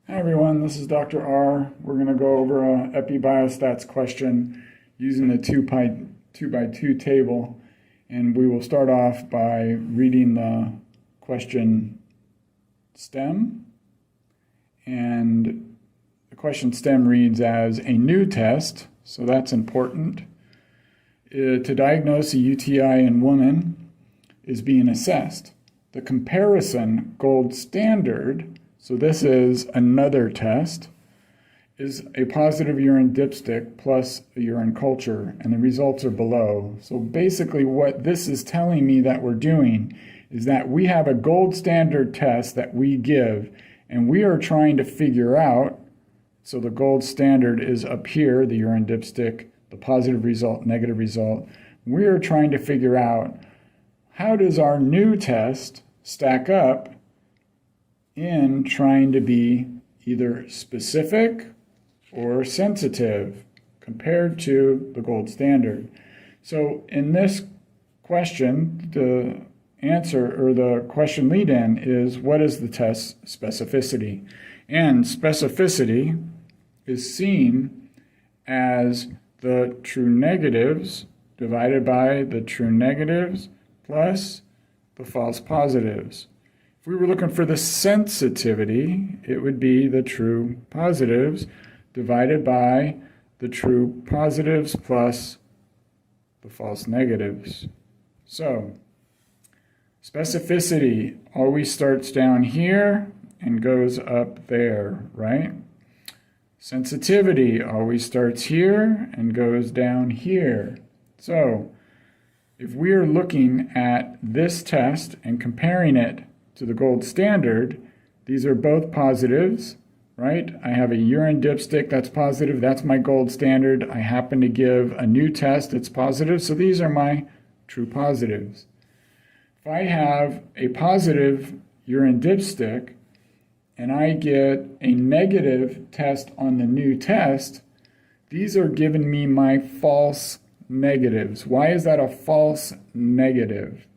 Hi everyone, this is Dr. R. We're going to go over a Epi-Biostats question using the 2x2 table, and we will start off by reading the question stem. And the question stem reads as a new test, so that's important, to diagnose a UTI in women is being assessed. The comparison gold standard, so this is another test, is a positive urine dipstick plus a urine culture, and the results are below. So basically what this is telling me that we're doing is that we have a gold standard test that we give, and we are trying to figure out, so the gold standard is up here, the urine dipstick, the positive result, negative result. We are trying to figure out how does our new test stack up in trying to be either specific or sensitive compared to the gold standard. So in this question, the answer or the question lead-in is, what is the test specificity? And specificity is seen as the true negatives divided by the true negatives plus the false positives. If we were looking for the sensitivity, it would be the true positives divided by the true positives plus the false negatives. So, specificity always starts down here and goes up there, right? Sensitivity always starts here and goes down here. So, if we are looking at this test and comparing it to the gold standard, these are both positives, right? I have a urine dipstick that's positive, that's my gold standard. I happen to give a new test that's positive, so these are my true positives. If I have a positive urine dipstick and I get a negative test on the new test, these are giving me my false negatives. Why is that a false negative?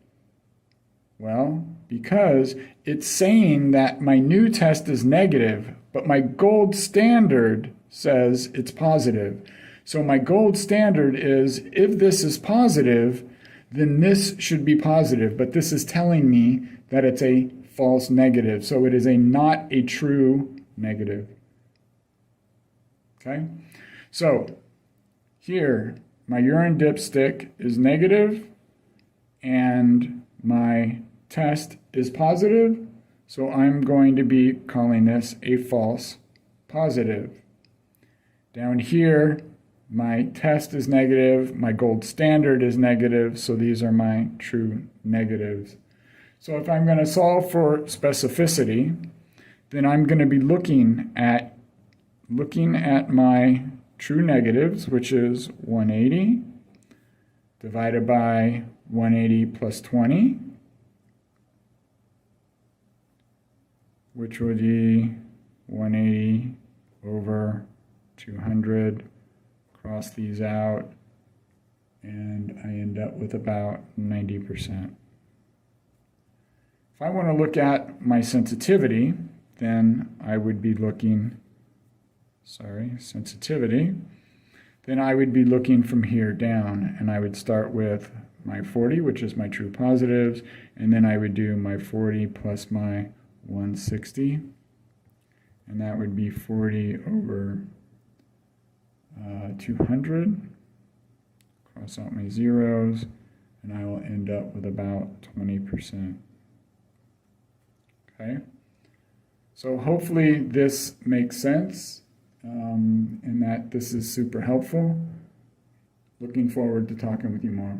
Well, because it's saying that my new test is negative, but my gold standard says it's positive. So my gold standard is, if this is positive, then this should be positive, but this is telling me that it's a false negative. So it is not a true negative. Okay? So here, my urine dipstick is negative, and my test is positive, so I'm going to be calling this a false positive. Down here, my test is negative, my gold standard is negative, so these are my true negatives. So if I'm going to solve for specificity, then I'm going to be looking at my true negatives, which is 180 divided by 180 plus 20, which would be 180 over 200. Cross these out, and I end up with about 90%. If I want to look at my sensitivity, then I would be looking, then I would be looking from here down, and I would start with my 40, which is my true positives, and then I would do my 40 plus my 160, and that would be 40 over 200. Cross out my zeros, and I will end up with about 20%. Okay? So hopefully this makes sense, and that this is super helpful. Looking forward to talking with you more.